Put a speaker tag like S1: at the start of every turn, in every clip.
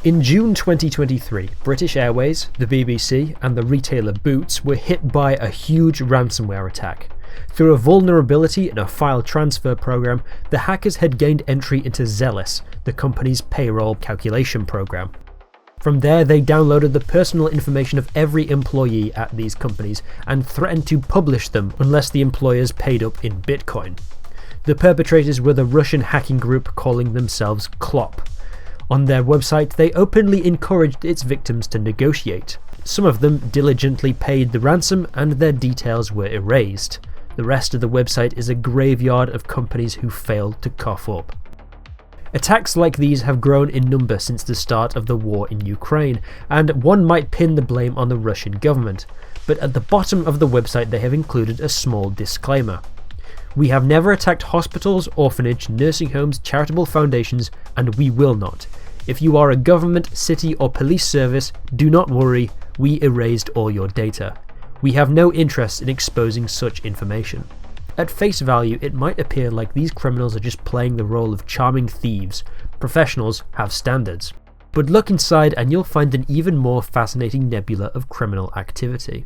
S1: In June 2023, British Airways, the BBC, and the retailer Boots were hit by a huge ransomware attack. Through a vulnerability in a file transfer program, the hackers had gained entry into Zealous, the company's payroll calculation program. From there, they downloaded the personal information of every employee at these companies and threatened to publish them unless the employers paid up in Bitcoin. The perpetrators were the Russian hacking group calling themselves Clop. On their website, they openly encouraged its victims to negotiate. Some of them diligently paid the ransom and their details were erased. The rest of the website is a graveyard of companies who failed to cough up. Attacks like these have grown in number since the start of the war in Ukraine, and one might pin the blame on the Russian government, but at the bottom of the website they have included a small disclaimer. We have never attacked hospitals, orphanage, nursing homes, charitable foundations, and we will not. If you are a government, city or police service, do not worry, we erased all your data. We have no interest in exposing such information. At face value, it might appear like these criminals are just playing the role of charming thieves. Professionals have standards. But look inside and you'll find an even more fascinating nebula of criminal activity.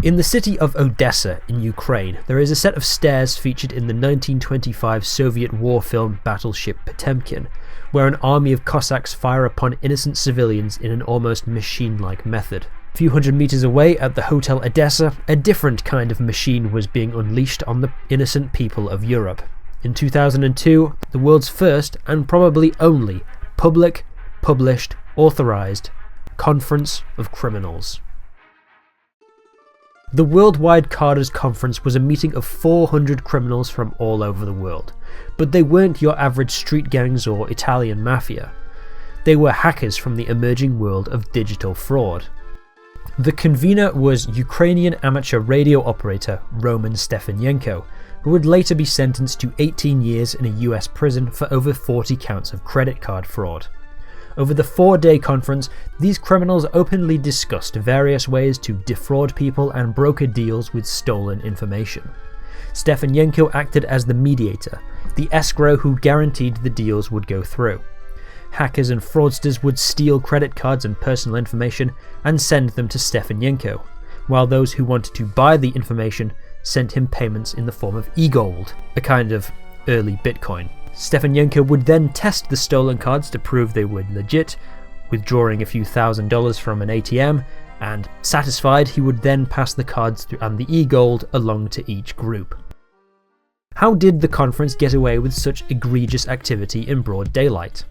S1: In the city of Odessa in Ukraine, there is a set of stairs featured in the 1925 Soviet war film Battleship Potemkin, where an army of Cossacks fire upon innocent civilians in an almost machine-like method. A few hundred meters away at the Hotel Odessa, a different kind of machine was being unleashed on the innocent people of Europe. In 2002, the world's first, and probably only, public, published, authorized Conference of Criminals. The Worldwide Carders Conference was a meeting of 400 criminals from all over the world, but they weren't your average street gangs or Italian mafia. They were hackers from the emerging world of digital fraud. The convener was Ukrainian amateur radio operator Roman Stefanenko, who would later be sentenced to 18 years in a US prison for over 40 counts of credit card fraud. Over the 4-day conference, these criminals openly discussed various ways to defraud people and broker deals with stolen information. Stefanenko acted as the mediator, the escrow who guaranteed the deals would go through. Hackers and fraudsters would steal credit cards and personal information and send them to Stefanenko, while those who wanted to buy the information sent him payments in the form of e-gold, a kind of early Bitcoin. Stefanenko would then test the stolen cards to prove they were legit, withdrawing a few $1,000s from an ATM, and satisfied, he would then pass the cards and the e-gold along to each group. How did the conference get away with such egregious activity in broad daylight?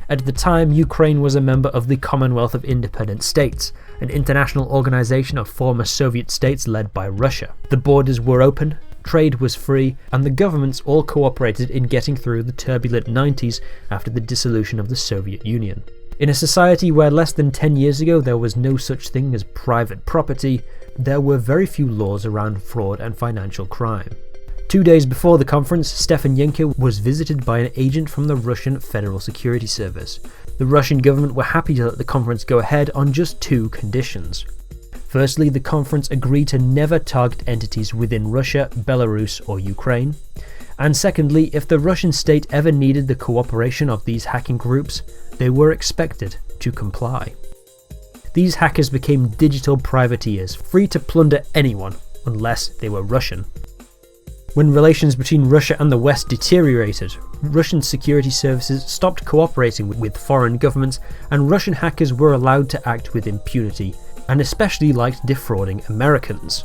S1: At the time, Ukraine was a member of the Commonwealth of Independent States, an international organization of former Soviet states led by Russia. The borders were open, trade was free, and the governments all cooperated in getting through the turbulent 90s after the dissolution of the Soviet Union. In a society where less than 10 years ago there was no such thing as private property, there were very few laws around fraud and financial crime. 2 days before the conference, Stefanenko was visited by an agent from the Russian Federal Security Service. The Russian government were happy to let the conference go ahead on just 2 conditions. Firstly, the conference agreed to never target entities within Russia, Belarus or Ukraine. And secondly, if the Russian state ever needed the cooperation of these hacking groups, they were expected to comply. These hackers became digital privateers, free to plunder anyone, unless they were Russian. When relations between Russia and the West deteriorated, Russian security services stopped cooperating with foreign governments, and Russian hackers were allowed to act with impunity, and especially liked defrauding Americans.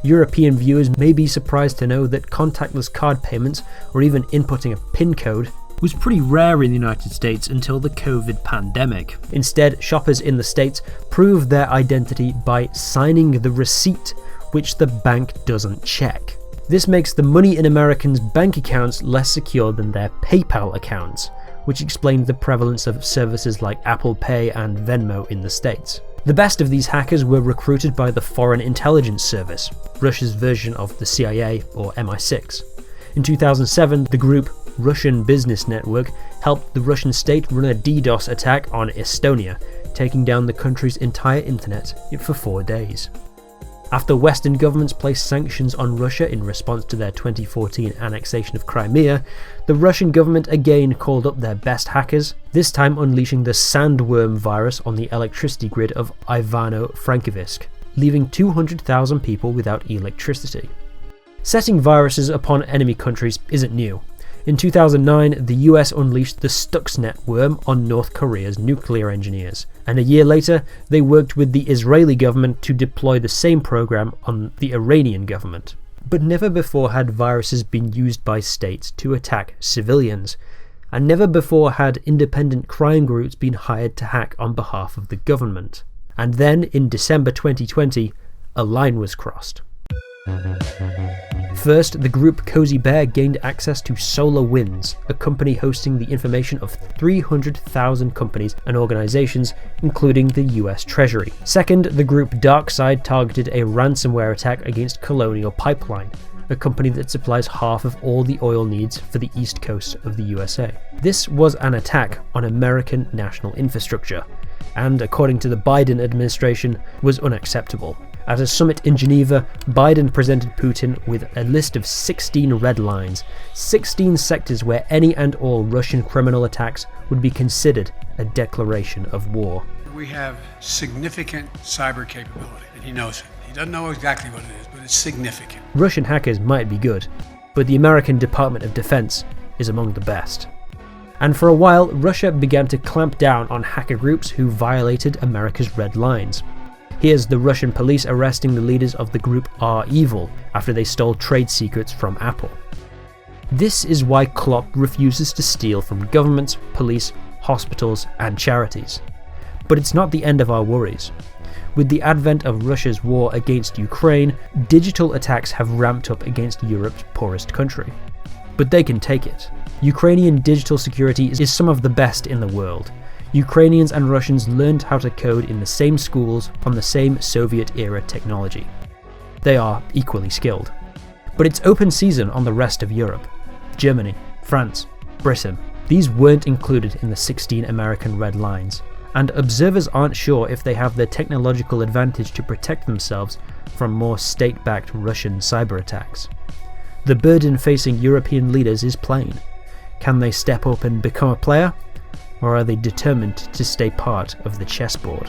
S1: European viewers may be surprised to know that contactless card payments, or even inputting a PIN code, was pretty rare in the United States until the COVID pandemic. Instead, shoppers in the States proved their identity by signing the receipt, which the bank doesn't check. This makes the money in Americans' bank accounts less secure than their PayPal accounts, which explains the prevalence of services like Apple Pay and Venmo in the States. The best of these hackers were recruited by the Foreign Intelligence Service, Russia's version of the CIA or MI6. In 2007, the group Russian Business Network helped the Russian state run a DDoS attack on Estonia, taking down the country's entire internet for 4 days. After Western governments placed sanctions on Russia in response to their 2014 annexation of Crimea, the Russian government again called up their best hackers, this time unleashing the sandworm virus on the electricity grid of Ivano-Frankivsk, leaving 200,000 people without electricity. Setting viruses upon enemy countries isn't new. In 2009, the US unleashed the Stuxnet worm on North Korea's nuclear engineers, and a year later, they worked with the Israeli government to deploy the same program on the Iranian government. But never before had viruses been used by states to attack civilians, and never before had independent crime groups been hired to hack on behalf of the government. And then, in December 2020, a line was crossed. First, the group Cozy Bear gained access to SolarWinds, a company hosting the information of 300,000 companies and organizations, including the US Treasury. Second, the group DarkSide targeted a ransomware attack against Colonial Pipeline, a company that supplies half of all the oil needs for the east coast of the USA. This was an attack on American national infrastructure, and according to the Biden administration, was unacceptable. At a summit in Geneva, Biden presented Putin with a list of 16 red lines, 16 sectors where any and all Russian criminal attacks would be considered a declaration of war.
S2: We have significant cyber capability, and he knows it. He doesn't know exactly what it is, but it's significant.
S1: Russian hackers might be good, but the American Department of Defense is among the best. And for a while, Russia began to clamp down on hacker groups who violated America's red lines. Here's the Russian police arresting the leaders of the group R-Evil after they stole trade secrets from Apple. This is why Clop refuses to steal from governments, police, hospitals, and charities. But it's not the end of our worries. With the advent of Russia's war against Ukraine, digital attacks have ramped up against Europe's poorest country. But they can take it. Ukrainian digital security is some of the best in the world. Ukrainians and Russians learned how to code in the same schools on the same Soviet-era technology. They are equally skilled. But it's open season on the rest of Europe. Germany, France, Britain. These weren't included in the 16 American red lines, and observers aren't sure if they have the technological advantage to protect themselves from more state-backed Russian cyber attacks. The burden facing European leaders is plain. Can they step up and become a player? Or are they determined to stay part of the chessboard?